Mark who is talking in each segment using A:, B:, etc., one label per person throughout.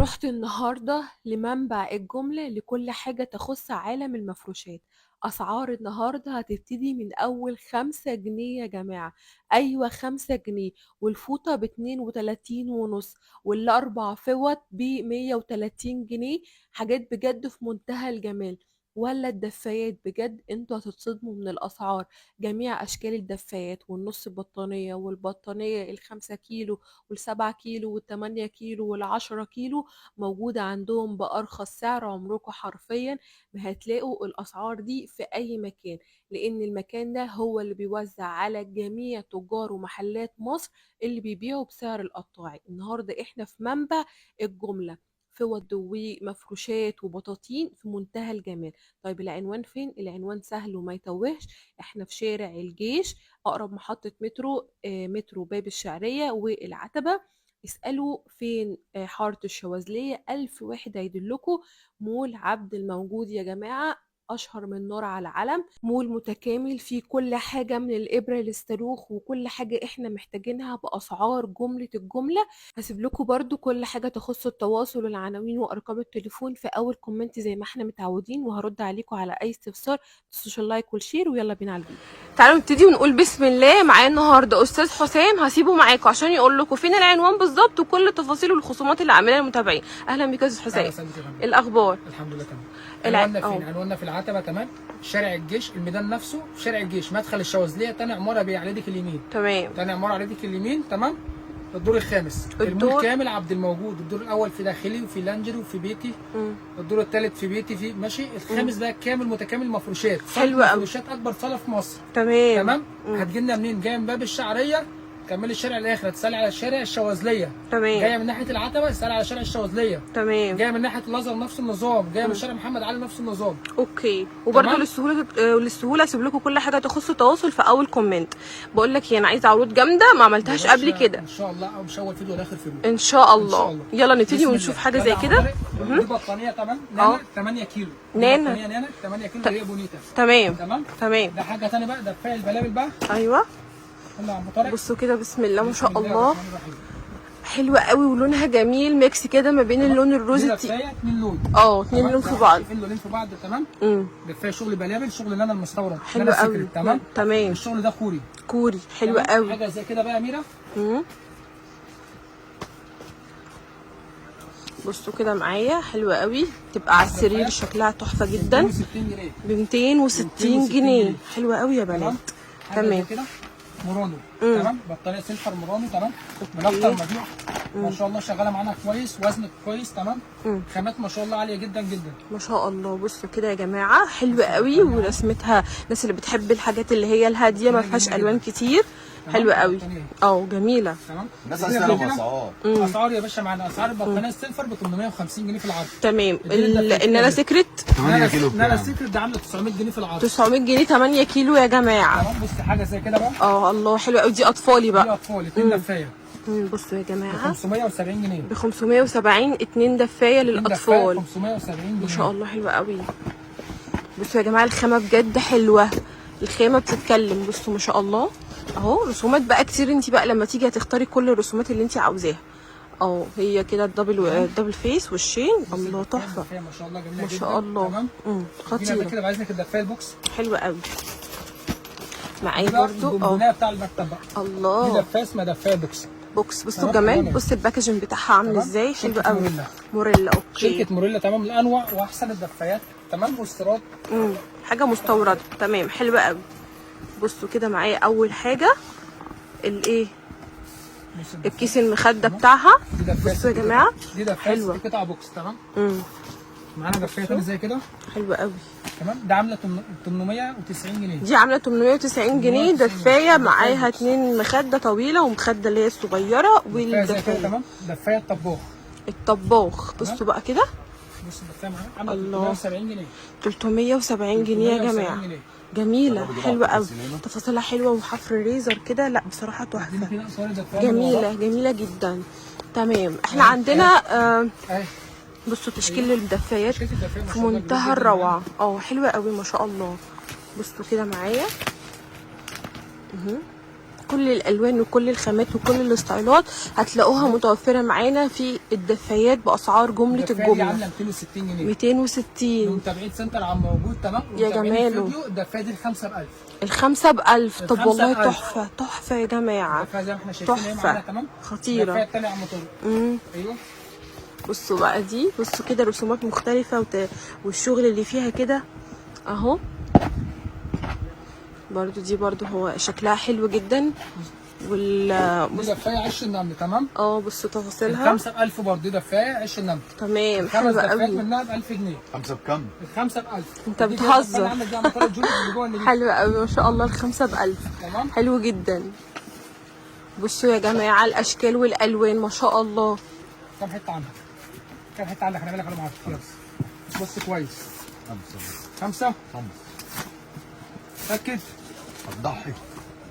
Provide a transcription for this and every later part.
A: رحت النهاردة لمنبع الجملة لكل حاجة تخص عالم المفروشات. أسعار النهاردة هتبتدي من أول 5 جنيه يا جماعة. أيوة 5 جنيه. والفوطة ب32 ونص، والأربع فوط ب130 جنيه. حاجات بجد في منتهى الجمال. ولا الدفايات بجد انتوا هتتصدموا من الأسعار. جميع أشكال الدفايات والنص بطانية والبطانية ال5 كيلو وال7 كيلو وال8 كيلو وال10 كيلو موجودة عندهم بأرخص سعر. عمركم حرفيا ما هتلاقوا الأسعار دي في أي مكان، لأن المكان ده هو اللي بيوزع على جميع تجار ومحلات مصر اللي بيبيعوا بسعر القطاعي. النهاردة احنا في منبع الجملة، فوط دوي مفروشات وبطاطين في منتهى الجمال. طيب العنوان فين؟ العنوان سهل وما يتوهش. احنا في شارع الجيش، أقرب محطة مترو مترو باب الشعرية والعتبة. اسألوا فين حارة الشواذلية، 1000 واحد هيدلكوا. مول عبد الموجود يا جماعة، أشهر من نار على علم. مول متكامل فيه كل حاجة من الإبرة للصاروخ، وكل حاجة إحنا محتاجينها بأسعار جملة الجملة. هسيب لكم برضو كل حاجة تخص التواصل والعناوين وأرقام التليفون في أول كومنت زي ما إحنا متعودين، وهرد عليكم على أي استفسار. متنسوش اللايك والشير، ويلا بينا على الفيديو. تعالوا نبتدي ونقول بسم الله. معايا النهارده استاذ حسام، هسيبه معاكم عشان يقول لكم فين العنوان بالظبط وكل تفاصيل الخصومات اللي عاملها المتابعين. اهلا بك يا استاذ حسام.
B: اهلا وسهلا بك.
A: إيه الاخبار؟
B: الحمد لله تمام.
A: الع...
B: عنواننا فين؟ عنواننا في العتبه، تمام. شارع الجيش، الميدان نفسه في شارع الجيش، مدخل الشواذليه، تاني عماره على يدك اليمين.
A: تمام.
B: تاني عماره على يدك اليمين، تمام. الدور الخامس. المول كامل عبد الموجود. الدور الاول في داخلي وفي لانجري وفي بيتي. الدور الثالث في بيتي في ماشي. الخامس بقى كامل متكامل مفروشات.
A: حلو قوي.
B: مفروشات اكبر صاله في مصر.
A: تمام.
B: هتجي لنا منين؟ جايه من باب الشعريه، كملي الشارع الاخر هتسالي على شارع الشواذليه.
A: تمام.
B: جايه من ناحيه العتبه تسالي على شارع الشواذليه.
A: تمام.
B: جايه من ناحيه الازهر نفس النظام. جايه من شارع محمد علي نفس النظام.
A: اوكي. وبرده للسهوله اسيب لكم كل حاجه تخص التواصل في اول كومنت. بقول لك ايه، انا عايزه عروض جامده ما عملتهاش قبل كده
B: ان شاء الله، او مش اول فيديو ولا اخر فيديو
A: ان شاء الله. يلا نبتدي ونشوف حاجه زي كده.
B: دي بطانيه تمام، نانا 8 كيلو.
A: نانا
B: بطانيه نانا 8 كيلو هي بونيتا.
A: تمام.
B: تمام. ده حاجه ثانيه بقى، دفايه البلابل بقى.
A: ايوه.
B: يلا يا عم طارق.
A: بصوا كده بسم الله ما شاء الله، حلوه قوي ولونها جميل، ميكس كده ما بين اللون الروزي.
B: دفايه 2 لون.
A: 2 لون في بعض.
B: 2 لونين في بعض، تمام. دفايه شغل بلابل، شغل نانا المستورد.
A: حلو قوي. تمام.
B: الشغل ده كوري.
A: كوري حلو قوي.
B: حاجه زي كده بقى يا اميره.
A: بصوا كده معايا، حلوه قوي، تبقى على السرير شكلها تحفه جدا. ب 260 جنيه. حلوه قوي يا بنات. تمام.
B: مورانو، تمام. بطاريه سيلفر مورانو، تمام. من اكتر مبيع ما شاء الله، شغاله معانا كويس، وزن كويس، تمام. خامات ما شاء الله عاليه جدا جدا
A: ما شاء الله. بصوا كده يا جماعه، حلوه قوي ورسمتها الناس اللي بتحب الحاجات اللي هي الهاديه ما فيهاش الوان كتير. حلوه قوي. جميله.
B: تمام.
C: الناس اسئله اسعار.
B: اسعار يا باشا معانا. اسعار البطانيه السيلفر ب 850 جنيه في العرض.
A: تمام. النانا سيكريت
C: 8 كيلو.
B: نانا سيكريت ده عامله 900 جنيه في العرض.
A: 900 جنيه 8 كيلو يا جماعه.
B: تمام. بص حاجه زي كده بقى.
A: الله حلوه قوي. دي اطفالي بقى.
B: دي اطفال 2 دفايه.
A: بصوا يا جماعه،
B: ب 570 جنيه.
A: ب 570 2 دفايه للاطفال.
B: 570 جنيه
A: ما شاء الله حلوه قوي. بصوا يا جماعه الخامه بجد حلوه، الخامه بتتكلم. بصوا ما شاء الله اهو. رسومات بقى كتير، انت بقى لما تيجي هتختاري كل الرسومات اللي انت عاوزاها. هي كده الدبل فيس والشين. الله تحفه
B: ما شاء الله، جميله
A: ما
B: جدا.
A: شاء الله.
B: خطيره كده. عايزينك الدفايه البوكس.
A: حلوه قوي. معايا برضو
B: البونبونيه بتاع المكتب بقى.
A: الله.
B: دي دفايه اسمها دفايه بوكس.
A: بصوا الجمال. بص الباكجنج بتاعها عامل ازاي، حلو قوي. موريلا. اوكي.
B: شركه موريلا، تمام. الانواع واحسن الدفايات، تمام. واستيراد.
A: حاجه مستورده، تمام. حلوه قوي. بصوا كده معايا اول حاجه الايه، الكيس المخده بتاعها. بصوا يا جماعه
B: دي دفايه حلوه، دي قطعه بوكس، تمام. معانا دفايه ثانيه زي كده.
A: حلوه قوي.
B: تمام. ده عامله 890 جنيه.
A: دي عامله 890 جنيه. دفايه معاها 2 مخده طويله ومخده اللي هي الصغيره
B: والدفايه. تمام. دفايه
A: الطباخ. بصوا بقى كده.
B: بص الدفايه معاها عامله 370 جنيه.
A: 370 جنيه يا جماعه. جميله حلوه قوي، تفاصيلها حلوه وحفر ريزر كده. لا بصراحه تحفه، جميله جدا. تمام. احنا عندنا بصوا تشكيل الدفايات في منتهى الروعه. حلوه قوي ما شاء الله. بصوا كده معايا كل الالوان وكل الخامات وكل الاستايلات هتلاقوها متوفره معانا في الدفايات باسعار جمله
B: الدفايه دي
A: الجمله.
B: عامله 260 جنيه.
A: 260
B: ومتابعين سنتر عم موجود تمام.
A: يا جماله.
B: الدفايه دي ال5 ب1000.
A: الخمسة ب1000. طب والله
B: 5 ب1000.
A: تحفه تحفه يا جماعه،
B: الدفايه زي ما احنا شايفين اهي معانا تمام.
A: خطيره.
B: الدفايه الثانيه عم طارق. ايوه
A: بصوا بقى دي، بصوا كده رسومات مختلفة والشغل اللي فيها كده اهو. برضو دي برضو هو شكلها حلو جدا.
B: دي دفايه عش النمل تمام.
A: بصوا تفاصيلها.
B: ال5 ب1000 برضه. دي دفايه عش النمل
A: تمام.
B: 5
A: حلوة
B: دفايات
A: قوي.
B: منها ب1000 جنيه.
C: 5 بكم؟
B: ال5 ب1000.
A: انت بتهزر.
B: حلوه
A: حلوة قوي ما شاء الله. الخمسة ب1000
B: تمام.
A: حلو جدا. بصوا يا جماعة الاشكال والالوان ما شاء الله.
B: كم حته عندك؟ كم حته عندك؟ انا بالك انا معاك خلاص. بص كويس. 5 متأكد؟
C: هتضحي.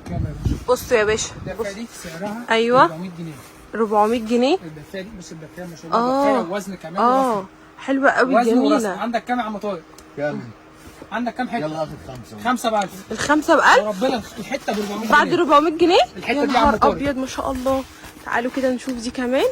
B: كام يا باشا؟
A: بصوا يا باشا.
B: الدفايه دي سعرها
A: ايوه
B: 400 جنيه.
A: 400 جنيه.
B: الدفايه دي بص الدفايه ما شاء الله. دفايه وزن كمان. وزن.
A: حلوة قوي
B: وزن ورسم.
A: جميلة.
B: عندك كام يا عم طارق؟
C: كام؟
B: عندك كام حته؟
C: يلا اخد 5.
B: 5 ب1000.
A: الخمسة ب1000
B: ربنا الحته ب 400
A: بعد
B: جنيه.
A: 400 جنيه.
B: الحتة
A: يا
B: دي يا عم
A: نهار
B: طارق.
A: ابيض ما شاء الله. تعالوا كده نشوف دي كمان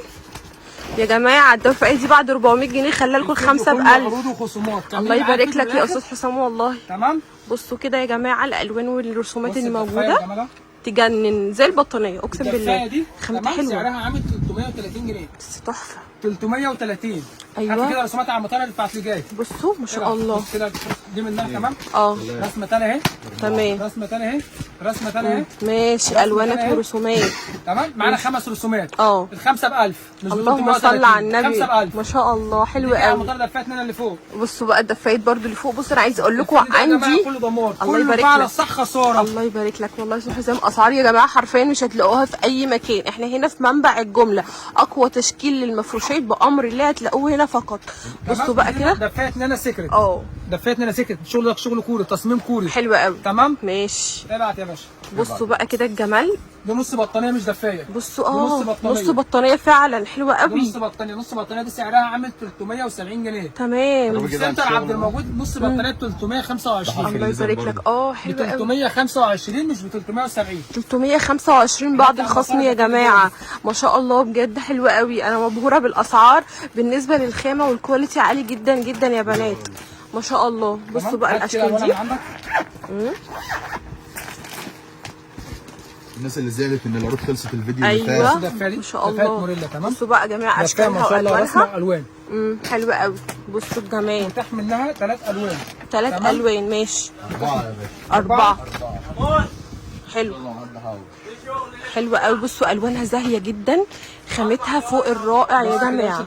A: يا جماعه. الدفعه دي بعد 400 جنيه خلى لكم 5
B: كله
A: ب1000.
B: عروض وخصومات.
A: الله يبارك لك يا استاذ حسام والله.
B: تمام.
A: بصوا كده يا جماعه الالوان والرسومات
B: بص
A: اللي
B: الدفاية
A: موجوده
B: جمالها.
A: تجنن زي البطانيه اقسم
B: الدفايه
A: بالله.
B: دي
A: خامتها
B: تمام
A: حلوه
B: سعرها عامل 330 جنيه.
A: بس تحفه.
B: 330.
A: أيوة.
B: هات كده رسومات على المطار اللي بتاعت لي جاي.
A: بصوا ما شاء الله.
B: بص كده دي منها تمام. رسمه ثانيه اهي.
A: تمام.
B: رسمه ثانيه اهي. رسمه ثانيه اهي.
A: ماشي. الوانات ورسومات.
B: تمام. معانا 5 رسومات.
A: ال5
B: ب1000 مش ب
A: اللهم صل على النبي.
B: 5 ب1000
A: ما شاء الله حلو
B: على
A: قوي.
B: المطار دفاتنا اللي فوق.
A: بصوا بقى الدفايات برضو اللي فوق. بصوا انا عايز اقول لكم
B: يا جماعة
A: عندي
B: كله ضمان.
A: الله
B: كله
A: يبارك
B: فعلا
A: لك.
B: صح خساره.
A: الله يبارك لك والله يا استاذ حسام. اسعار يا جماعه حرفيا مش هتلاقوها في اي مكان. احنا هنا في منبع الجمله. اقوى تشكيل للمفروشات بامر الله هتلاقوه هنا فقط. بصوا بقى كده.
B: دفايه نانا سيكريت.
A: دفايه
B: نانا سيكريت. شغل كوري. تصميم كوري.
A: حلو قوي.
B: تمام.
A: ماشي.
B: ابعت يا باشا.
A: بصوا بقى كده الجمال.
B: دي نص بطانيه مش دفايه.
A: بصوا
B: نص بطانيه.
A: نص بطانيه فعلا حلوه
B: دي
A: قوي.
B: نص بطانيه دي سعرها عامل 370 جنيه.
A: تمام.
B: سنتر عبد الموجود نص بطانيه 325.
A: الله يبارك لك.
B: ب
A: حلو قوي.
B: 325 مش ب 370.
A: 325 بعد الخصم يا جماعه. ما شاء الله بجد حلوه قوي. انا مبهوره بالاسعار بالنسبه للخامه والكواليتي عالي جدا جدا يا بنات ما شاء الله. بصوا بقى الاشكال دي.
C: الناس اللي زعلت ان العروض خلصت الفيديو اللي
A: ايوه
C: فات.
A: ما شاء الله.
B: موريلا تمام.
A: بصوا بقى يا جماعه اشكالها
B: ما شاء الله
A: والوانها.
B: رسمه الوان.
A: حلوه قوي. بصوا الجمال.
B: متاح منها 3 الوان.
A: 3 الوان ماشي.
C: 4 يا باشا.
A: 4 حلو. حلوه قوي. بصوا الوانها زاهيه جدا. خامتها فوق الرائع يا جماعه.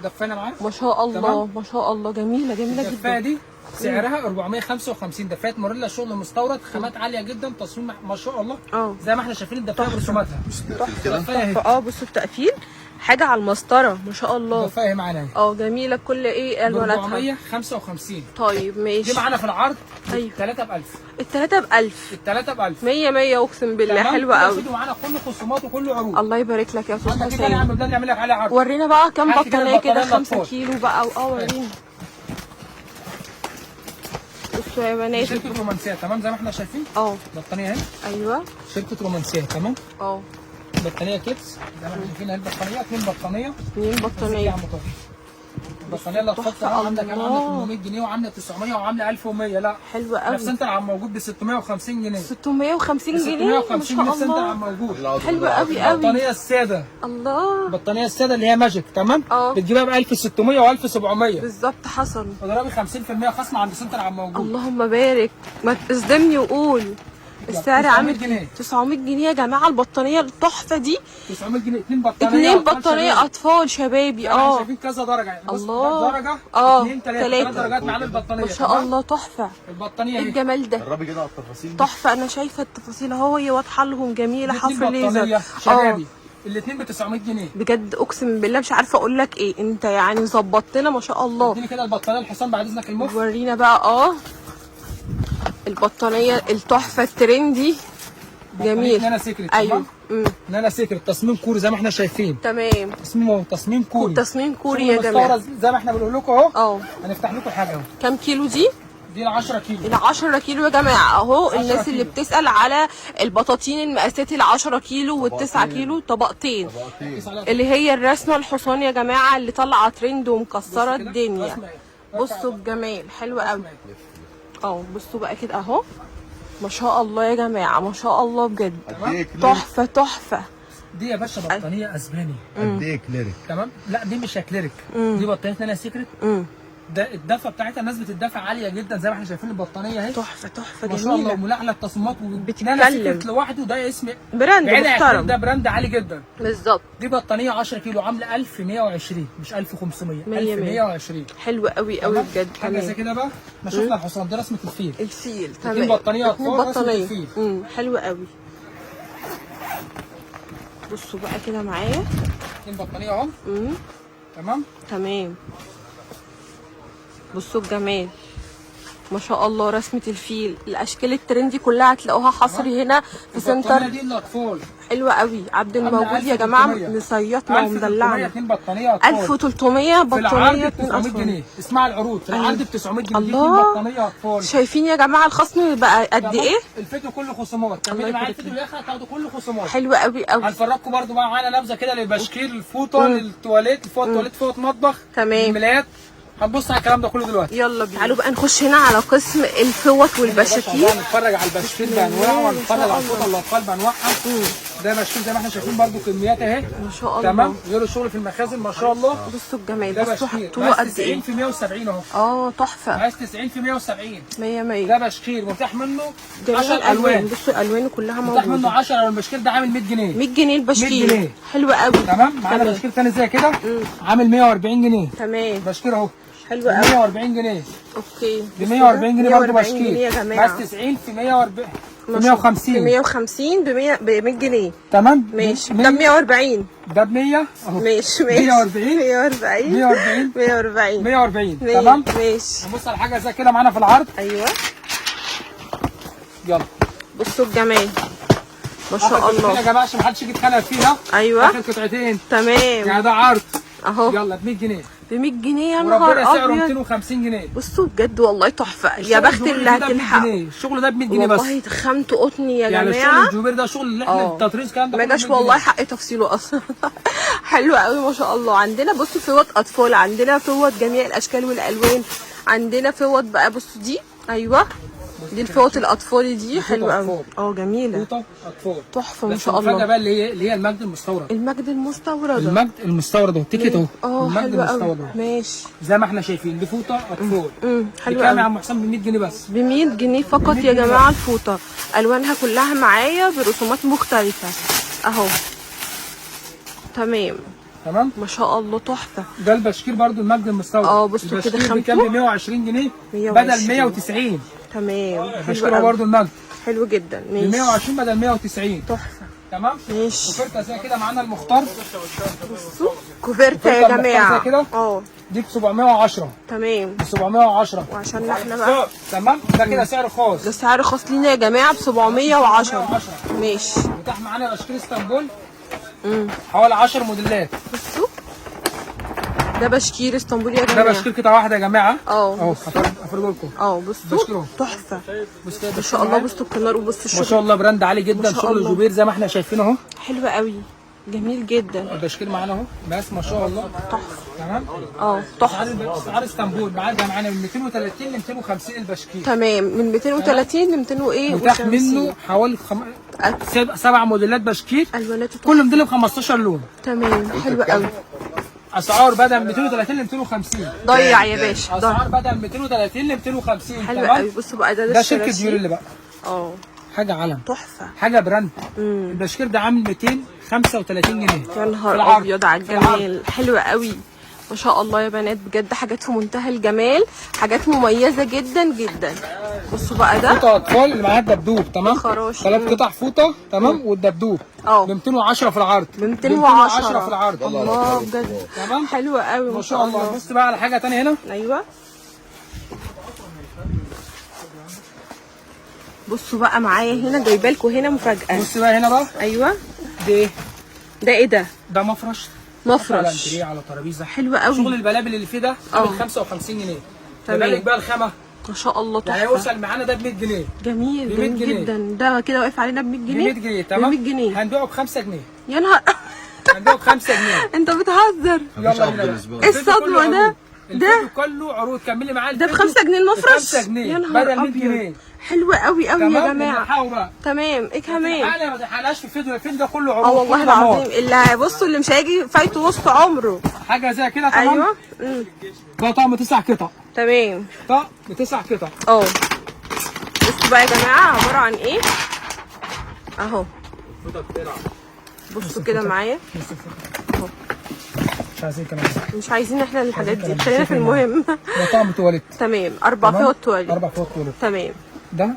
A: ما شاء الله ما شاء الله. جميله جميله جدا.
B: الدفايه دي سعرها 455. دفايات موريلا شغل مستورد. خامات عاليه جدا. تصميم ما شاء الله. زي ما احنا شايفين الدفايه برسوماتها.
A: تحفه. بصوا التقفيل حاجه على المسطره ما شاء الله.
B: الدفايه معانا اهي.
A: جميله كل الواناتها.
B: 455.
A: طيب ماشي.
B: دي معانا في العرض.
A: ايوه
B: 3 ب1000.
A: ال3 ب1000.
B: ال3 ب1000.
A: 100 100 اقسم بالله. حلوه قوي.
B: معانا كل خصومات وكل عروض.
A: الله يبارك لك يا استاذ
B: حسام.
A: حسام.
B: نعمل لك عليه عرض.
A: ورينا بقى كام
B: هات كده
A: بطانيه كده.
B: البطانية
A: 5
B: الأطفال.
A: كيلو بقى ورينا. بصوا يا بنات.
B: شركه رومانسيه تمام زي ما احنا شايفين. بطانيه اهي.
A: ايوه
B: شركه رومانسيه تمام. بطانيه كيدز زي ما احنا شايفين اهي. البطانيه 2 بطانيه.
A: 2 بطانيه.
B: البطانيه اللي هتحط عندك عامله 800 جنيه وعامله 900 وعامله 1100. لا
A: حلوه قوي.
B: نفس سنتر عم موجود ب 650 جنيه.
A: 650 جنيه ما شاء
B: نفس سنتر
A: الله.
B: عم موجود.
A: حلوه قوي قوي.
B: البطانيه الساده.
A: الله.
B: البطانيه الساده اللي هي ماجيك تمام. بتجيبها ب 1600 و 1700
A: بالظبط. حصل.
B: اضربي 50% خصم عند سنتر عم موجود.
A: اللهم بارك. ما تصدمني وقول السعر عامل 900 جنيه يا جماعه. البطانيه التحفه دي
B: 900 جنيه. 2 بطانيه.
A: 2 بطانيه اطفال شبابي.
B: شايفين كذا درجه يعني.
A: الله.
B: درجه 2 3 درجات معانا البطانيه.
A: ما شاء الله تحفه.
B: البطانيه
A: ايه الجمال ده.
C: قربي كده على التفاصيل.
A: تحفه. انا شايفه التفاصيل اهو. هي واضحه لهم جميله. حفر
B: ليزر شبابي. الاثنين ب 900 جنيه
A: بجد اقسم بالله. مش عارفه اقول لك ايه. انت يعني ظبطتنا ما شاء الله.
B: اديني كده البطانيه الحصان بعد اذنك المخ.
A: ورينا بقى البطانيه التحفه الترندي جميل.
B: نانا سيكريت.
A: ايوه
B: نانا سيكريت. تصميم كوري زي ما احنا شايفين.
A: تمام.
B: تصميم كوري.
A: تصميم كوري يا جماعه.
B: زي ما احنا بنقول لكم اهو.
A: اه
B: هنفتح لكم حاجه اهو.
A: كام كيلو دي؟
B: دي ال 10 كيلو.
A: ال 10 كيلو يا جماعه اهو.
B: 10
A: الناس اللي
B: كيلو.
A: بتسال على البطاطين المقاسات ال 10 كيلو وال9 كيلو طبقتين، اللي هي الرسمه الحصان يا جماعه اللي طالعه ترند ومكسره الدنيا. بصوا الجمال حلو قوي. بصوا بقى كده اهو، ما شاء الله يا جماعه، ما شاء الله بجد، تحفه تحفه.
B: دي يا باشا بطانيه اسباني.
C: قد ايه كليريك؟
B: تمام. لا دي مش كليريك، دي بطانيه نانا سيكريت. ده الدفه بتاعتها نسبه الدفع عاليه جدا زي ما احنا شايفين البطانيه اهي.
A: تحفه تحفه
B: ما شاء الله،
A: جميله
B: وملعلة التصميمات
A: بتتكلم.
B: نانا سيكريت لوحده ده اسم
A: براند محترم،
B: ده براند عالي جدا
A: بالظبط.
B: دي بطانيه 10 كيلو عامله 1120 مش 1500، 1120.
A: حلو قوي قوي بجد.
B: حاجه زي كده بقى. ما شفنا الحصان دي رسمه الفيل.
A: الفيل
B: تمام.
A: تمام.
B: بطانيه
A: اتنين
B: اطفال رسمه
A: بطانيه.
B: الفيل.
A: حلو قوي. بصوا بقى كده معايا
B: 2 بطانيه اهو. تمام
A: تمام. بصوا الجمال، ما شاء الله. رسمة الفيل، الأشكال الترندي كلها هتلاقوها حصري هنا في سنتر.
B: البطانيه دي للاطفال
A: حلوة قوي. عبد الموجود يا جماعة مصيطنا ومدلعنا.
B: 2 بطانيه اطفال
A: 1300 بطانية.
B: في العرض ب 900 جنيه. اسمع العروض في العرض ب 900 جنيه.
A: الله.
B: بطانيه اطفال.
A: شايفين يا جماعة الخصم بقى قد ايه؟
B: الفيديو كله خصومات. كملي معايا الفيديو للاخر هتاخدوا كله خصومات.
A: حلوة قوي قوي.
B: هنفرجكم برده بقى معانا نبذه كده للبشكير، الفوطه، للتواليت، فوط تواليت، فوط مطبخ،
A: تمام.
B: الملايات. هنبص على الكلام ده كله دلوقتي.
A: يلا بينا. تعالوا بقى نخش هنا على قسم الفوط والبشاكير.
B: هنتفرج على البشكير بانواعه، وهنتفرج على الفوطه الاطفال بانواعها. ده بشكير زي ما احنا شايفين برده كميات اهي.
A: ما شاء الله.
B: تمام. غير الشغل في المخازن ما شاء الله.
A: بصوا الجمال.
B: ده
A: بصوا
B: بشكير
A: حطوه قد
B: 90
A: ايه.
B: في 170 اهو.
A: تحفة.
B: عايز 90 في 170.
A: 100 100.
B: ده بشكير متاح منه
A: جميع
B: 10
A: الالوان.
B: الوان.
A: بصوا الوانه كلها
B: متاح منه
A: موجوده.
B: 10 الوان. البشكير ده عامل 100 جنيه.
A: 100 جنيه البشكير.
B: 100 جنيه.
A: حلو قوي.
B: تمام. معانا بشكير تاني زي كده عامل 140 جنيه.
A: تمام.
B: بشكير اهو.
A: حلو
B: ب
A: قوي.
B: 140 جنيه.
A: اوكي.
B: ب 140 جنيه برضه
A: 140 جنيه
B: بشكير.
A: يا جماعه.
B: بس 90 في 140 ب
A: ب
B: 150.
A: 150 ب 100 جنيه.
B: تمام.
A: ماشي. ده ب 140.
B: ده ب 100 اهو.
A: ماشي
B: 140
A: 140
B: 140
A: 140
B: 140. تمام.
A: ماشي.
B: نبص على حاجه زي كده معانا في العرض.
A: ايوه.
B: يلا
A: بصوا الجمال، ما شاء
B: يا
A: الله.
B: جماعه عشان ما حدش يجي يتخانق فيها.
A: ايوه.
B: اخر قطعتين.
A: تمام.
B: يعني ده عرض
A: اهو
B: يلا ب 100 جنيه.
A: ب 100 جنيه يا
B: وربنا
A: نهار
B: سعره
A: ابيض.
B: 250 جنيه.
A: بصوا بجد والله تحفه. يا بخت اللي هتلحق.
B: الشغل ده ب 100 جنيه بس.
A: والله خامته قطن يا
B: يعني
A: جماعه.
B: الشغل الجوبير ده شغل اللي احنا التطريز كان ده
A: ما جاش والله حق تفصيله اصلا. حلو قوي ما شاء الله. عندنا بصوا فوط اطفال، عندنا فوط جميع الاشكال والالوان، عندنا فوط بقى. بصوا دي، ايوه دي الفوط الاطفال دي حلوه قوي. جميله.
B: فوطه اطفال
A: تحفه ما
B: بس
A: شاء
B: المفاجاه
A: الله.
B: بقى اللي هي المجد المستورد.
A: المجد المستورده.
B: المجد المستورد اهو. تيكت اهو. المجد
A: حلوه قوي.
B: المستورد اهو.
A: ماشي.
B: زي ما احنا شايفين دي فوطه اطفال.
A: حلوه
B: بكام يا
A: قوي.
B: عم حسام؟ ب 100 جنيه بس.
A: ب 100 جنيه فقط يا جماعه. الفوطه الوانها كلها معايا برسومات مختلفه اهو. تمام
B: تمام.
A: ما شاء الله تحفه.
B: ده البشكير برضو المجد المستورد.
A: بصوا كده
B: البشكير بكام؟ ب 120 جنيه
A: 120.
B: بدل 190.
A: تمام.
B: البشكير هو برضو المجد
A: حلو جدا.
B: ب
A: ماشي.
B: 120 بدل 190.
A: تحفه.
B: تمام.
A: ماشي.
B: وفرته زي كده معانا المختار.
A: بصوا كوفرته يا جماعه.
B: زي كده دي ب 710.
A: تمام.
B: ب 710
A: وعشان احنا بقى
B: تمام. ده كده سعر خاص.
A: ده سعر خاص لينا يا جماعه ب 710. ماشي.
B: متاح معانا بشكير اسطنبول حوالي 10 موديلات.
A: بصوا ده بشكير اسطنبول يا
B: ده
A: جماعه.
B: بشكير قطعه واحده يا جماعه.
A: اهو
B: هفرجه لكم.
A: بصوا تحفه
B: بص كده
A: ما شاء الله. بصوا الكنار وبصوا الشغل
B: ما شاء الله براند عالي جدا. شغل جوبير زي ما احنا شايفين اهو.
A: حلو قوي جميل جدا.
B: البشكير معانا اهو بس ما شاء الله
A: تحفه.
B: تمام.
A: تحفه.
B: اسعار اسطنبول معانا من 230 ل 250 البشكير.
A: تمام. من 230 ل 200 وايه
B: متاح منه حوالي 7 موديلات بشكير.
A: الواناته
B: كل موديل ب 15 لون.
A: تمام. حلو قوي.
B: اسعار بدل 230 ل 250.
A: ضيع يا باشا.
B: اسعار بدل 230 ل 250.
A: حلو قوي. بصوا بقى
B: ده شركه ديوريل بقى. حاجه علم.
A: تحفه.
B: حاجه براند. البشكير ده عامل 235 جنيه.
A: يا نهار ابيض على الجمال. حلو قوي ما شاء الله يا بنات. بجد حاجات في منتهى الجمال، حاجات مميزه جدا جدا. بصوا بقى ده
B: فوطه اطفال اللي معاها الدبدوب. تمام.
A: خراش.
B: 3 قطع فوطه. تمام. والدبدوب ب 210 في العرض.
A: ب 210
B: في العرض.
A: الله بجد.
B: تمام.
A: حلوه قوي
B: ما شاء الله. بص بقى على حاجه ثانيه هنا.
A: ايوه بصوا بقى معايا هنا جايبه لكم هنا مفاجاه.
B: بص بقى هنا بقى.
A: ايوه
B: ده ايه؟
A: ده ايه ده؟
B: ده مفرش.
A: مفرش
B: على ترابيزه.
A: حلو قوي.
B: شغل البلابل اللي فيه ده عامل 55 جنيه. تمام. بالك بقى الخامه
A: ما شاء الله
B: يعني
A: تحفه.
B: يوصل معانا ده ب 100 جنيه.
A: جميل
B: ب 100
A: جميل
B: جنيه.
A: جدا. ده كده واقف علينا ب 100
B: ب
A: جنيه.
B: 100 جنيه تمام.
A: ب 100 جنيه
B: هنبيعه ب 5 جنيه.
A: يا نهار
B: هنبيعه ب 5 جنيه.
A: انت بتهزر.
B: يلا بينا.
A: ايه الصدمه ده؟
B: ده كله عروض. كملي معايا.
A: ده ب 5 جنيه المفرش؟
B: 5 جنيه
A: يا نهار
B: بدل 100
A: ابيض.
B: جنيه.
A: حلوه قوي قوي يا جماعه.
B: نلحقوا بقى.
A: تمام. ايه كمان؟
B: ما تلحقناش في الفيديو. الفيديو ده كله عروض.
A: والله
B: كله دمار.
A: العظيم اللي بصوا اللي مش هيجي فايته نص عمره.
B: حاجه زي كده تمام.
A: ايوه.
B: ده طقم 9 قطع.
A: تمام.
B: طقم 9 قطع.
A: بصوا بقى يا جماعه عباره عن ايه اهو. بصوا كده معايا اهو.
B: مش عايزين كمان.
A: مش عايزين احنا الحاجات دي، خلينا في المهم.
B: ده طقم تواليت.
A: تمام. 4 فوط تواليت.
B: 4 فوط تواليت.
A: تمام.
B: ده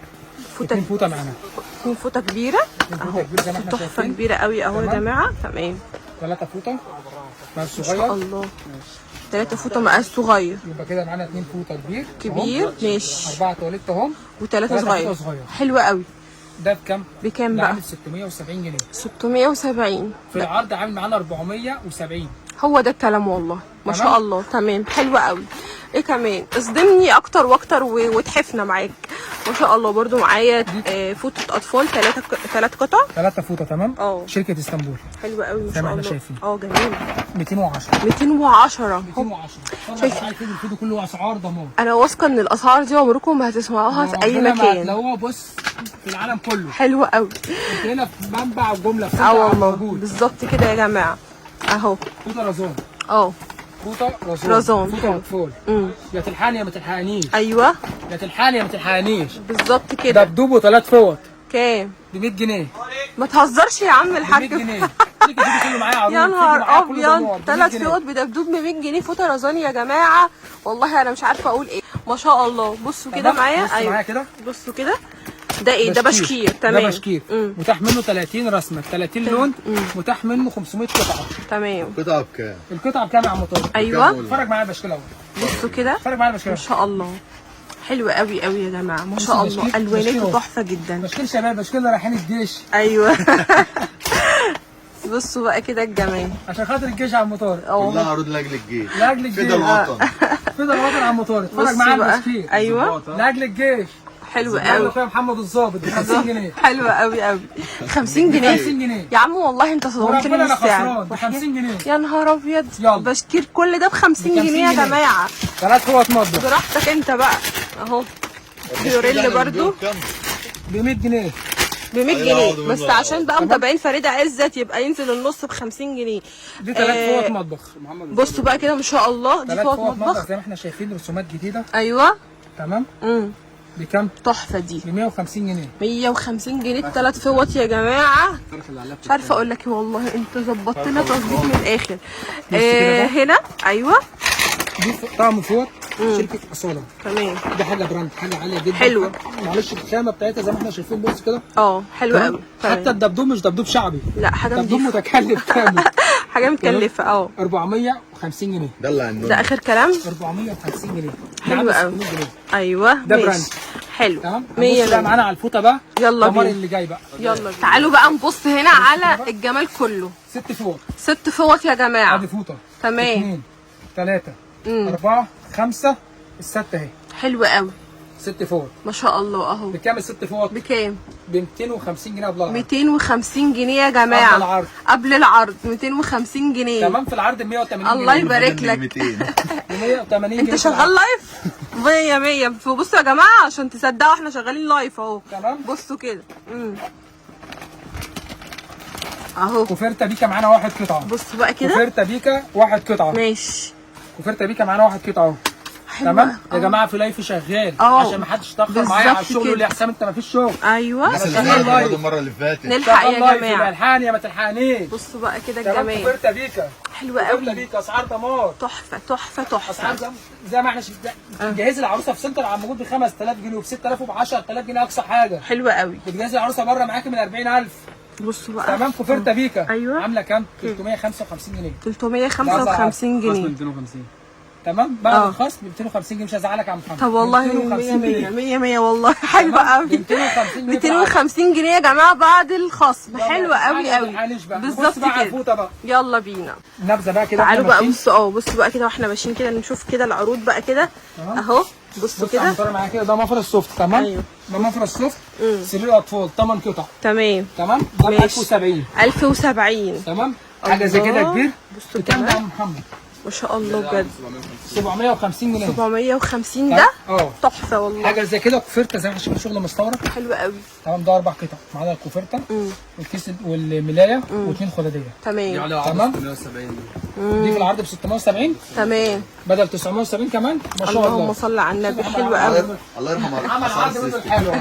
A: فوطه.
B: 2 فوطه معانا.
A: 2 فوطه كبيره اهو.
B: كبيرة زي ما احنا
A: تحفه
B: شايفين.
A: كبيره قوي اهو يا
B: تمام.
A: جماعه. تمام.
B: 3 فوطه مع
A: ما شاء
B: الصغير.
A: الله. 3 فوطه مقاس صغير.
B: يبقى كده معانا 2 فوطه كبير.
A: كبير ماشي.
B: 4 تواليت اهم.
A: و3
B: 3
A: صغير.
B: فوطة صغير.
A: حلوه قوي.
B: ده بكام؟
A: بكام
B: ده
A: بقى؟
B: عامل 670 جنيه.
A: 670.
B: في العرض عامل معانا 470.
A: هو ده الكلام والله ما شاء
B: تمام.
A: الله. تمام. حلوة قوي. ايه كمان؟ اصدمني اكتر واكتر وتحفنا معاك ما شاء الله. برضو معايا فوطة اطفال 3 قطع.
B: 3 فوطه تمام.
A: اه.
B: شركه اسطنبول.
A: حلوة قوي ما
B: زي
A: شاء
B: ما احنا
A: الله.
B: شايفين.
A: جميل.
B: 210.
A: 210.
B: 210.
A: شايف؟
B: طبعا الفيديو كله اسعار ضمان.
A: انا واثقة ان الاسعار دي عمركم ما هتسمعوها في اي مكان.
B: لو هو بص في العالم كله.
A: حلوة قوي.
B: انت هنا في منبع الجمله في
A: والله
B: موجود.
A: بالظبط كده يا جماعة اهو.
B: فوطه رزان. فوطه
A: رزان.
B: فوطه اطفال. يا تلحقني يا ما تلحقنيش.
A: ايوه
B: يا تلحقني يا ما تلحقنيش.
A: بالظبط كده.
B: دبدوب وثلاث فوط
A: كام؟
B: ب 100 جنيه.
A: ما تهزرش يا عم
B: ب 100
A: الحاج.
B: جنيه. الفيديو كله معايا عروض.
A: يا
B: الفيديو معايا
A: نهار
B: كله دمار.
A: ابيض.
B: ب 100
A: 3
B: جنيه.
A: فوط بدبدوب ب 100 جنيه. فوطه رزان يا جماعه. والله انا مش عارفه اقول ايه. ما شاء الله. بصوا كده
B: تمام؟
A: معايا.
B: بص معايا كده.
A: بصوا كده. ده ايه؟ ده بشكير. تمام.
B: ده بشكير. متاح منه 30 رسمه 30 لون. متاح منه 500 قطعه.
A: تمام.
C: قطعة بكام؟
B: القطعه بكام يا عم طارق؟
A: ايوه.
B: اتفرج معايا البشكير اهو.
A: بصوا كده.
B: اتفرج معايا البشكير.
A: ما شاء الله. حلوه قوي قوي يا جماعه ما شاء الله.
B: بشكير.
A: الواناته تحفه جدا.
B: بشكير شباب. بشكير رايحين الجيش.
A: ايوه. بصوا بقى كده الجمال.
B: عشان خاطر الجيش يا عم طارق.
C: كلها عروض لاجل الجيش.
B: لاجل الجيش.
C: فدا الوطن.
B: فدا الوطن يا عم طارق. اتفرج
A: بصوا
B: معايا
A: بقى.
B: البشكير.
A: ايوه.
B: لاجل الجيش.
A: حلو
B: قوي.
A: قوي.
B: اخويا محمد الظابط ب 50 جنيه.
A: حلوه قوي قوي. 50 جنيه.
B: 50 جنيه.
A: يا عم والله انت صدمتني
B: وربنا انا
A: بالسعر.
B: خسران ب 50 جنيه.
A: يا نهار ابيض.
B: يلا.
A: بشكير كل ده ب 50 جنيه يا جماعه.
B: 3 فوط مطبخ
A: براحتك انت بقى اهو. فيوريل برضو
B: ب 100 جنيه.
A: ب 100 جنيه بس عشان بقى متابعين فريدة عزت يبقى ينزل النص ب 50 جنيه.
B: دي 3 فوط مطبخ.
A: بصوا بقى كده ما شاء الله. دي
B: 3
A: فوط
B: فوط
A: مطبخ.
B: زي ما احنا شايفين رسومات جديده.
A: ايوه.
B: تمام. بكام؟
A: تحفه دي.
B: ب 150 جنيه.
A: 150 جنيه ال3 فوط يا جماعه. مش عارفه اقول لك ايه والله. انت ظبطت لنا تظبيط من الاخر. هنا ايوه.
B: دي طعم فوط شركه اصاله.
A: تمام.
B: دي حاجه براند حاجه عاليه جدا.
A: حلوه.
B: معلش الخامه بتاعتها زي ما احنا شايفين بص كده.
A: حلوه قوي.
B: حتى الدبدوب مش دبدوب شعبي.
A: لا حاجه
B: دبدوب
A: نضيفه.
B: متكلف كامل.
A: حاجه متكلفه
B: 450 جنيه.
C: دلع النور.
A: ده اخر كلام.
B: 450 جنيه.
A: حلو قوي. ايوه
B: ده براند.
A: حلو.
B: تمام.
A: 100
B: بص بقى معانا على الفوطه بقى.
A: يلا
B: القمر
A: بينا.
B: اللي جاي بقى.
A: يلا بينا. تعالوا بقى نبص هنا على الجمال كله.
B: 6 فوط.
A: 6 فوط يا جماعه.
B: ادي فوطه.
A: تمام.
B: 2 3 4 5 السته اهي.
A: حلو قوي.
B: 6 فوط.
A: ما شاء الله اهو.
B: بكام ال 6 فوط؟
A: بكام؟
B: ب 250 جنيه قبل العرض.
A: 250 جنيه يا جماعه.
B: قبل العرض.
A: قبل العرض 250 جنيه.
B: تمام. في العرض ب 180 جنيه.
A: الله يبارك لك.
C: 200.
A: انت شغال لايف 100 100. بصوا يا جماعه عشان تصدقوا احنا شغالين لايف اهو.
B: تمام.
A: بصوا كده. اهو.
B: كوفرتا بيكا معانا 1 قطعه.
A: بصوا بقى كده.
B: كوفرتا بيكا 1 قطعه.
A: ماشي.
B: كوفرتا بيكا معانا 1 قطعه اهو. تمام يا جماعه في لايف شغال عشان ما حدش يتاخر معايا على الشغل يقول لي يا حسام انت ما فيش شغل.
A: ايوه.
C: الناس اللي زعلت برضه المره اللي فاتت.
A: نلحق يا جماعه.
B: الحقني يا ما تلحقنيش.
A: بصوا بقى كده
B: تمام.
A: الجمال.
B: كوفرتا بيكا
A: حلوه
B: كوفرتا
A: قوي.
B: بيكا اسعار دمار.
A: تحفه تحفه تحفه.
B: اسعار زي ما احنا بتجهزي العروسه في سنتر عم موجود ب 5000 جنيه وب 6000 وب 10000 جنيه اقصى حاجه.
A: حلوه قوي.
B: بتجهزي العروسه بره معاكي من 40000.
A: بصوا بقى.
B: تمام. كوفرتا بيكا
A: ايوه.
B: عامله كام؟ 355 جنيه.
A: 355 جنيه.
B: 250. تمام. بعد الخصم ب 250 جنيه. مش هزعلك يا عم محمد.
A: طب والله 100 100 100 100 والله. حلوه قوي. 250 جنيه يا جماعه بعد الخصم. حلوه قوي قوي. بالظبط كده. يلا بينا.
B: نبذه بقى كده.
A: تعالوا بقى بصوا بصوا بقى كده واحنا ماشيين كده نشوف كده العروض بقى كده اهو. بصوا
B: بص يا عم
A: كده.
B: طارق معايا كده، ده مفرش سوفت تمام.
A: أيوه.
B: ده مفرش سوفت سرير اطفال 8 قطع
A: تمام
B: تمام. ده ب
A: ماشي.
B: 1070
A: 1070
B: تمام. حاجه زي كده
A: الله.
B: كبير.
A: بصوا
B: بكام ده
A: كده.
B: يا عم محمد؟
A: ما شاء الله بجد.
B: 750 جنيه.
A: 750 ده
B: اه
A: تحفه والله.
B: حاجه زي كده كوفرته زي ما احنا شغل مستورد
A: حلو قوي.
B: تمام. ده 4 قطع معانا الكوفرته والكيس والملايه واثنين خداديه
A: تمام
B: تمام. دي في العرض ب 670
A: تمام.
B: بدل 970 كمان. ما شاء
A: اللهم
B: الله.
A: صل على النبي. حلو قوي.
C: الله يرحمه
B: عمل
C: أسعار
B: عرض
C: سيستم.
B: بدل حلو.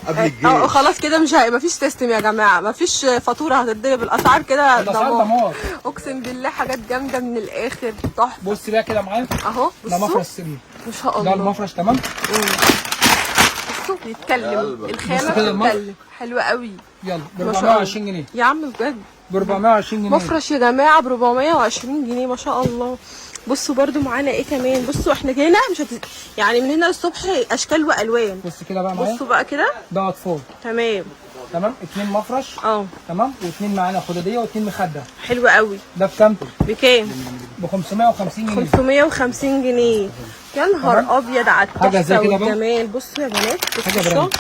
C: قبل الجيش.
A: خلاص كده مش مفيش سيستم يا جماعه، مفيش فاتوره هتتضرب. الاسعار كده
B: الاسعار
A: دمار.
B: دمار.
A: اقسم بالله حاجات جامده من الاخر تحفه.
B: بص بقى كده معايا.
A: اهو
B: ده
A: بصوا
B: مفرش سرير.
A: ما شاء
B: ده
A: الله.
B: المفرش تمام.
A: بصوا بيتكلم
B: بص
A: الخامه
B: كده المفرش.
A: بتتكلم. حلوه قوي
B: يلا ب
A: ما شاء الله.
B: 420 جنيه.
A: يا عم بجد
B: ب 420 جنيه.
A: مفرش يا جماعه ب 420 جنيه ما شاء الله. بصوا برضو معانا ايه كمان. بصوا احنا هنا مش يعني من هنا للصبح اشكال والوان.
B: بص كده بقى معايا.
A: بصوا بقى كده.
B: ده اطفال
A: تمام
B: تمام. 2 مفرش تمام واثنين معانا خداديه واثنين مخده.
A: حلو قوي.
B: ده بكام؟
A: بكام؟
B: ب 550 جنيه.
A: 550 جنيه. يا نهار ابيض على
B: حاجة زي
A: التحفه
B: كده بقى.
A: والجمال. بصوا يا بنات بصوا
B: حاجة
A: الشغل.
B: براند.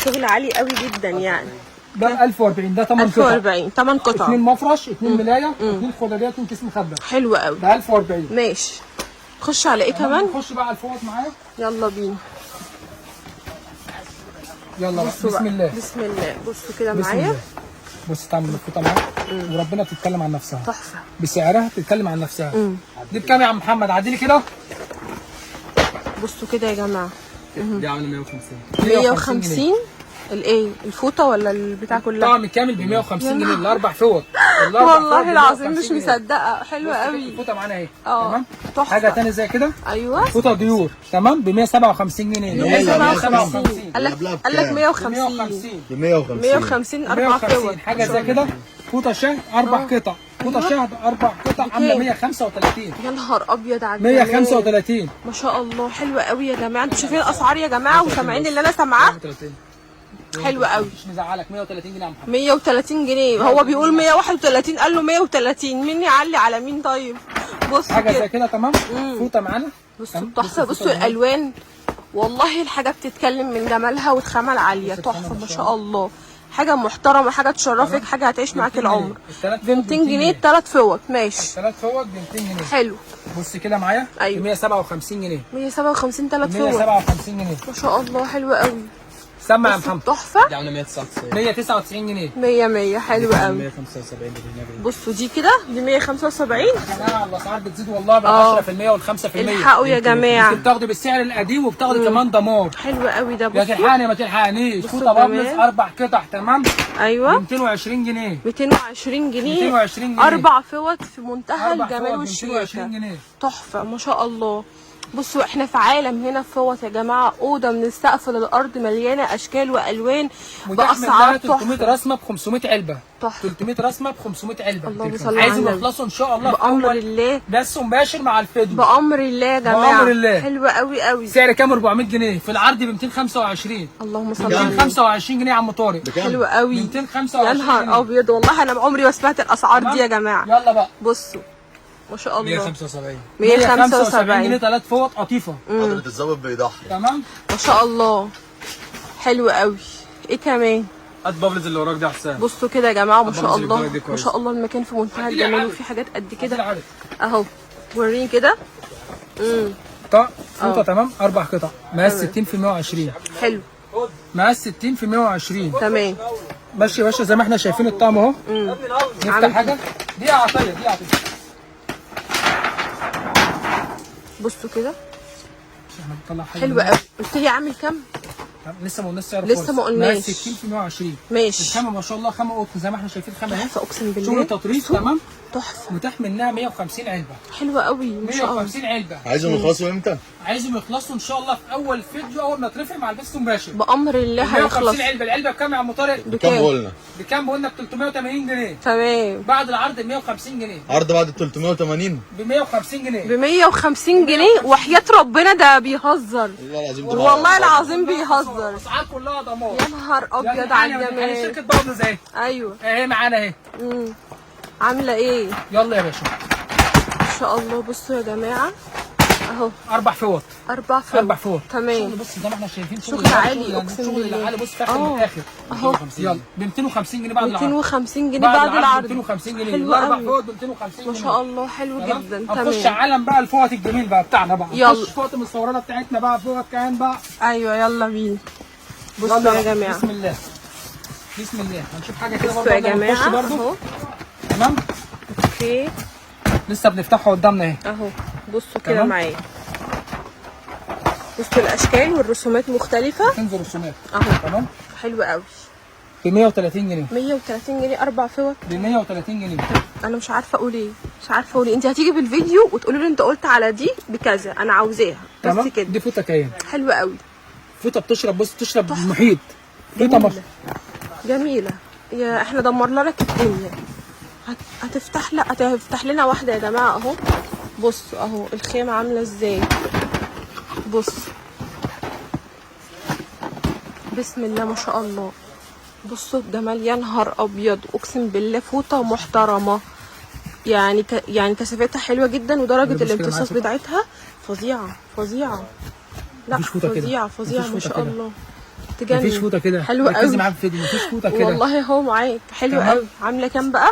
A: شغل عالي قوي جدا يعني.
B: ده ب 1040. ده 8 قطع.
A: 1040 8 قطع.
B: 2 مفرش 2 ملايه 2 خداديه 2 كيس مخده.
A: حلو قوي.
B: ده 1040.
A: ماشي. خش على ايه كمان؟
B: نخش بقى على الفوط معايا.
A: يلا بينا.
B: يلا بقى.
A: بصوا
B: بسم
A: بقى.
B: الله.
A: بسم الله. بصوا كده
B: بسم
A: معايا.
B: الله. بص تعمل الفوطه معايا وربنا بتتكلم عن نفسها.
A: تحفه.
B: بسعرها بتتكلم عن نفسها. دي بكام يا عم محمد؟ عدي كده.
A: بصوا كده يا جماعه.
D: دي عامله 150.
A: 150 الايه الفوطه ولا البتاع كلها؟
B: طعم كامل ب 150 جنيه. الاربع فوط.
A: والله العظيم مش مصدقه. حلوه قوي.
B: الفوطه معانا اهي
A: اه
B: تمام.
A: تحفه.
B: حاجه ثانيه زي كده.
A: ايوه
B: فوطه ديور تمام ب 157 جنيه.
A: 157. قال لك
C: قبلها
A: قال لك
C: بكام؟
A: 150.
C: ب 150.
A: 150 اربع فوط.
B: 150 حاجه زي كده. فوطه شهد 4 قطع. فوطه شهد 4 قطع عامله
A: بكام؟
B: 135.
A: يا نهار ابيض على الجمال.
B: 135.
A: ما شاء الله حلوه قوي يا جماعه. انتوا شايفين الاسعار يا جماعه وسامعين اللي انا سامعاه. حلوه قوي.
B: مش مزعلك 130 جنيه يا محمد.
A: 130 جنيه. هو بيقول 131 قال له 130. مين يعلي على مين طيب؟ بصوا
B: حاجه زي
A: كده.
B: كده تمام. فوطه معانا.
A: بصوا
B: تمام؟
A: تحفه.
B: الفوطة
A: بصوا
B: معانا.
A: الالوان. والله الحاجه بتتكلم من جمالها والخامه العاليه.
B: بصوا
A: تحفه
B: الخامة
A: ما شاء الله. حاجه محترمه حاجه تشرفك حاجه هتعيش معاك
B: 200
A: العمر.
B: التلات
A: ب 200 جنيه الثلاث فوط. ماشي
B: 3 فوط ب 200 جنيه.
A: حلو.
B: بص كده معايا.
A: أيوة.
B: ب 157 جنيه.
A: 157 ثلاث فوط.
B: 157 جنيه.
A: ما شاء الله حلوه قوي.
B: سمع يا
A: بصوا
B: محمد.
A: تحفه.
D: دي عامله 199.
B: 199 جنيه.
A: 100 حلو قوي.
D: 175 بالنبي.
A: بصوا دي كده دي 175.
B: يا جماعه الاسعار بتزيد والله ب 10% وال 5%.
A: الحقوا يا جماعه.
B: انت بتاخدي بالسعر القديم وبتاخدي كمان دمار.
A: حلو قوي ده.
B: يا
A: بصوا
B: تلحقني يا ما تلحقنيش.
A: بصوا
B: فوطه
A: كمان.
B: بابلز 4 قطع تمام ب
A: ايوه
B: 220 جنيه.
A: 220 جنيه.
B: 220 جنيه.
A: 4 فوط في منتهى
B: 4
A: الجمال
B: فوط ب
A: والشياكه.
B: 220 جنيه.
A: تحفه ما شاء الله. بصوا احنا في عالم هنا في فوط يا جماعه. اوضه من السقف للارض مليانه اشكال والوان باسعار
B: 300
A: تحفه.
B: رسمه ب 500 علبه.
A: تحفه
B: 300 رسمه ب 500 علبه.
A: اللهم صل على
B: عايزهم
A: النبي.
B: يخلصوا ان شاء الله في
A: بامر
B: أول
A: الله.
B: بس مباشر مع الفيديو.
A: بامر الله يا جماعه.
B: بأمر الله.
A: حلوه قوي قوي.
B: سعر كام؟ 400 جنيه في العرض ب 225.
A: اللهم صل على النبي.
B: 225 جنيه يا عم طارق.
A: حلوه قوي.
B: 225
A: يا
B: جنيه.
A: نهار ابيض والله انا عمري ما سمعت الاسعار دي يا جماعه.
B: يلا بقى.
A: بصوا ما شاء الله.
D: 175.
B: 175 جنيه
A: 175
B: 3 فوط قطيفه.
C: حضرة الظابط بيضحي.
B: تمام.
A: ما شاء الله. حلو قوي. ايه كمان؟
D: هات بابلز اللي وراك ده حسام.
A: بصوا كده يا جماعه ما شاء
D: البابلز
A: الله
D: اللي دي
A: ما
D: كويس.
A: شاء الله المكان في منتهى
B: أدي لي
A: الجمال
B: عدد.
A: وفي حاجات قد
B: كده
A: كده
B: العدد.
A: اهو. وريني كده.
B: فوطه تمام 4 قطع مقاس 60 في 120.
A: حلو
B: مقاس 60 في 120.
A: تمام.
B: ماشي يا باشا زي ما احنا شايفين الطقم اهو. نفتح
A: عامل
B: حاجه. دي عطيه دي عطيه.
A: بصوا كده
B: احنا بنطلع حاجه.
A: حلو قوي. قلت لي عامل كام؟
B: لسه ما قلناش سعر
A: لسه
B: خالص.
A: ما قلناش.
B: مقاس 60 في 120.
A: ماشي.
B: الخامه ما شاء الله خامه قطن زي ما احنا شايفين الخامه اهي.
A: تحفه اقسم بالله.
B: شغل تطريز تمام.
A: تحفه
B: متاح منها 150 علبه.
A: حلوه قوي ما شاء الله.
B: 150 علبه.
C: عايزهم يخلصوا امتى؟
B: عايزهم يخلصوا ان شاء الله في اول فيديو اول ما ترفع مع البث مباشر.
A: بامر الله
B: 150
A: هيخلص.
B: علبه. العلبه بكام يا عم طارق؟
C: كام قلنا؟
B: بكام قلنا؟ ب 380 جنيه.
A: تمام.
B: بعد العرض ب 150 جنيه.
C: عرض بعد ال 380.
B: ب 150 جنيه.
A: ب 150 جنيه وحياه ربنا ده بيهزر.
C: والله العظيم ده
A: والله العظيم بيهزر.
B: الاسعار كلها دمار.
A: يا نهار ابيض
B: يعني
A: على
B: يعني
A: الجمال.
B: شركه بابلز اهي.
A: ايوه.
B: اهي معانا اهي.
A: عامله ايه؟
B: يلا يا باشا.
A: ما شاء الله. بصوا يا جماعه اهو
B: 4 فوط
A: 4 فوط
B: 4 فوط.
A: تمام.
B: شغل بص زي ما احنا شايفين
A: شغل عالي اقسم
B: شغل
A: بالله.
B: عالي. بص في اخر من الاخر
A: اهو
B: يلا ب 250 جنيه بعد العرض.
A: 250 جنيه بعد العرض.
B: 250 جنيه
A: حلو
B: الاربع
A: قوي.
B: فوط ب 250 جنيه
A: ما شاء الله حلو
B: تمام؟
A: جدا.
B: هنخش
A: تمام.
B: عالم بقى الفوط الجميل بقى بتاعنا بقى.
A: يلا.
B: نخش فوط المستورده بتاعتنا بقى، فوط كمان بقى.
A: ايوه يلا بينا. بصوا
B: يلا
A: يا جماعه.
B: بسم الله بسم الله. هنشوف حاجه كده
A: بصوا يا
B: برضه هنخش
A: جماعه
B: برضه.
A: اهو.
B: تمام
A: اوكي
B: لسه بنفتحها قدامنا اهي.
A: اهو بصوا كده
B: تمام.
A: معايا. بصوا الاشكال والرسومات مختلفه
B: تنزل رسومات
A: اهو.
B: تمام
A: حلو قوي.
B: ب 130 جنيه
A: 130 جنيه 4 فوط.
B: ب 130 جنيه.
A: انا مش عارفه اقول ايه، مش عارفه اقول ايه. انت هتيجي بالفيديو وتقولوا لي انت قلت على دي بكذا، انا عاوزاها بس
B: تمام
A: كده.
B: دي فوطه كيان.
A: حلوه قوي.
B: فوطه بتشرب، بص بتشرب محيط. فوطه
A: جميله جميله. يا احنا دمرنا لك الدنيا. هتفتح لنا واحده يا جماعه اهو. بصوا اهو الخيمه عامله ازاي. بص بسم الله ما شاء الله. بصوا الجمال يا نهار ابيض، اقسم بالله فوطه محترمه. يعني كثافتها حلوه جدا، ودرجه
B: مفيش كده
A: الامتصاص
B: معايا
A: بتاعتها فظيعه فظيعه. لا
B: مفيش فوطة كده.
A: فظيعه فظيعه
B: مفيش
A: ما
B: فوطة
A: شاء
B: كده.
A: الله. تجنن.
B: مفيش فوطه كده.
A: حلوه
B: ركزي
A: قوي
B: معايا في الفيديو. مفيش فوطه كده
A: والله اهو معاك. حلو
B: تمام.
A: قوي. عامله كام بقى؟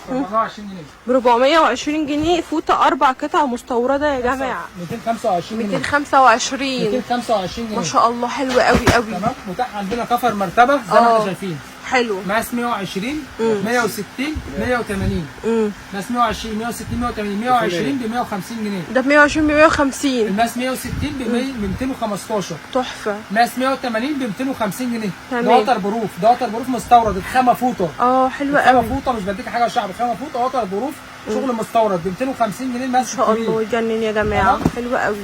B: 420 جنيه
A: ب 420 جنيه فوطه 4 قطع مستورده يا جماعه.
B: 225 جنيه
A: 225
B: 225 جنيه
A: ما شاء الله. حلو قوي قوي.
B: تمام. متاح عندنا كفر مرتبه زي ما احنا شايفين.
A: حلو.
B: مقاس 120 160 180. مقاس 120 160 180 120 ب 150 جنيه.
A: ده ب 120 ب 150.
B: المقاس 160 ب 215.
A: تحفه.
B: مقاس 180 ب 250 جنيه.
A: تمام.
B: ده وتر بروف، ده وتر بروف مستورد الخامه فوطه.
A: حلوه
B: خامه
A: قوي
B: فوطه، مش بديك حاجه شعب، خامه فوطه وتر ظروف شغل مستورد ب 250 جنيه
A: ما
B: الماسك
A: شاء الله. يجنن يا جماعه.
B: تمام.
A: حلوه قوي.